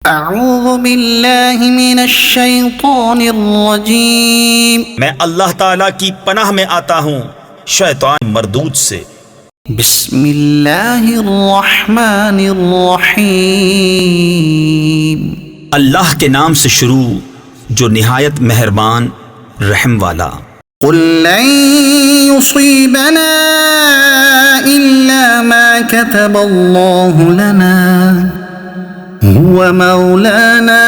اعوذ باللہ من الشیطان الرجیم، میں اللہ تعالیٰ کی پناہ میں آتا ہوں شیطان مردود سے۔ بسم اللہ الرحمن الرحیم، اللہ کے نام سے شروع جو نہایت مہربان رحم والا۔ قل لن يصيبنا إلا ما كتب الله لنا هو مولانا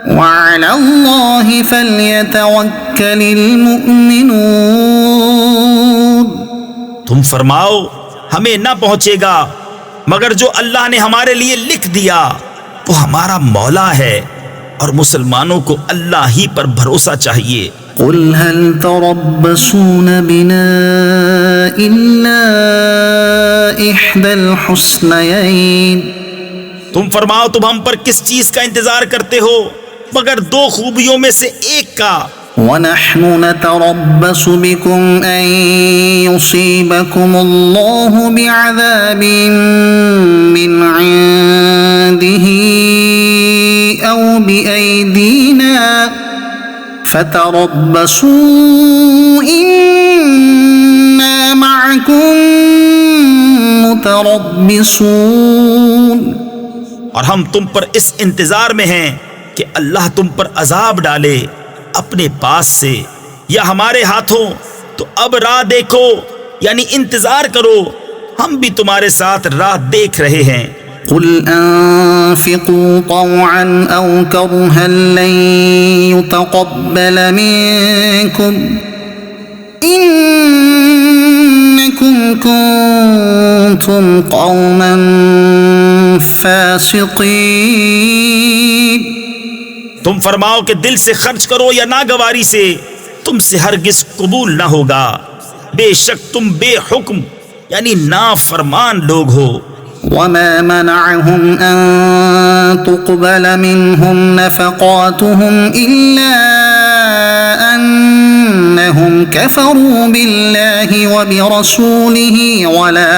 وعلى الله فليتوكل المؤمنون۔ تم فرماؤ ہمیں نہ پہنچے گا مگر جو اللہ نے ہمارے لیے لکھ دیا وہ ہمارا مولا ہے، اور مسلمانوں کو اللہ ہی پر بھروسہ چاہیے۔ قل هل تربصون بنا إلا إحدى الحسنيين، تم فرماؤ تم ہم پر کس چیز کا انتظار کرتے ہو مگر دو خوبیوں میں سے ایک کا۔ ونحن نتربص بكم أن يصيبكم الله بعذاب من عنده أو بأيدينا فتربصوا إنا معكم متربصون۔ اور ہم تم پر اس انتظار میں ہیں کہ اللہ تم پر عذاب ڈالے اپنے پاس سے یا ہمارے ہاتھوں، تو اب راہ دیکھو یعنی انتظار کرو، ہم بھی تمہارے ساتھ راہ دیکھ رہے ہیں۔ قل انفقوا طوعا او كرها لن يتقبل منكم انكم كنتم قوما فاسقين۔ تم فرماؤ کہ دل سے خرچ کرو یا ناگواری سے، تم سے ہرگز قبول نہ ہوگا، بے شک تم بے حکم یعنی نافرمان لوگ ہو۔ وما منعهم أن تقبل منهم نفقاتهم إلا أنهم كفروا بالله وبرسوله ولا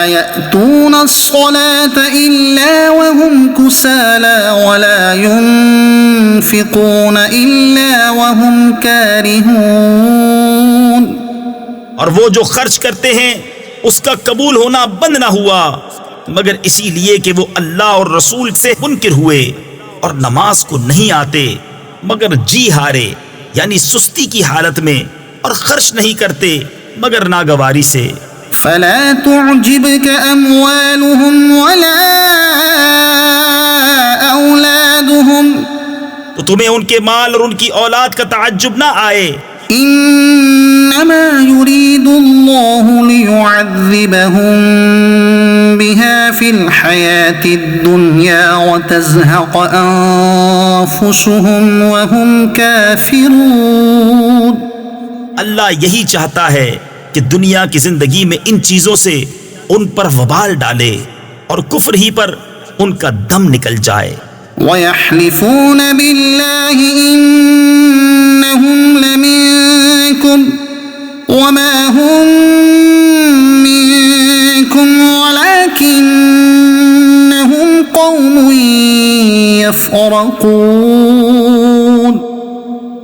يأتون الصلاة إلا وهم كسالى ولا ينفقون إلا وهم كارهون۔ اور وہ جو خرچ کرتے ہیں اس کا قبول ہونا بند نہ ہوا مگر اسی لیے کہ وہ اللہ اور رسول سے منکر ہوئے، اور نماز کو نہیں آتے مگر جی ہارے یعنی سستی کی حالت میں، اور خرچ نہیں کرتے مگر ناگواری سے۔ فلا تعجبك أموالهم ولا أولادهم، تو تمہیں ان کے مال اور ان کی اولاد کا تعجب نہ آئے۔ انما يريد الله ليعذبهم بها في الحياة الدنيا وتزهق انفسهم وهم كافرون۔ اللہ یہی چاہتا ہے کہ دنیا کی زندگی میں ان چیزوں سے ان پر وبال ڈالے اور کفر ہی پر ان کا دم نکل جائے۔ وَيَحْلِفُونَ بِاللَّهِ إِنَّهُمْ لَمِنكُمْ وَمَا هُمْ مِنكُمْ وَلَكِنَّهُمْ قَوْمٌ يَفْرَقُونَ۔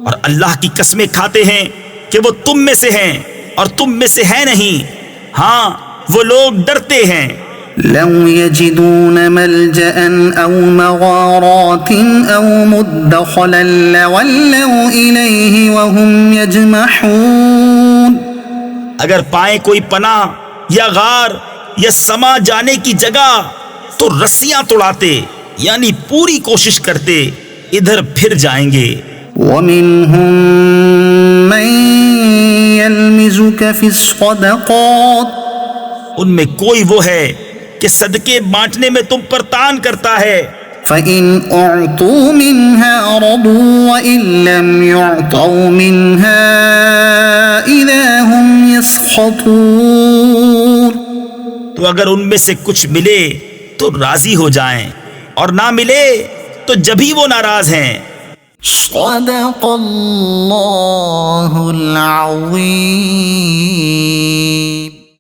اور اللہ کی قسمیں کھاتے ہیں کہ وہ تم میں سے ہیں اور تم میں سے ہے نہیں، ہاں وہ لوگ ڈرتے ہیں۔ لو يجدون ملجأ أو مغارات أو مدخلا لولوا إليه وهم يجمحون۔ اگر پائیں کوئی پناہ یا غار یا سما جانے کی جگہ تو رسیاں توڑاتے یعنی پوری کوشش کرتے ادھر پھر جائیں گے۔ ومنهم من يلمزك في الصدقات، ان میں کوئی وہ ہے کہ صدقے بانٹنے میں تم پر تان کرتا ہے، فإن أعطوا منها رضوا وإن لم يعطوا منها إذا هم يسخطون۔ تو اگر ان میں سے کچھ ملے تو راضی ہو جائیں اور نہ ملے تو جبھی وہ ناراض ہیں۔ صدق اللہ العظیم۔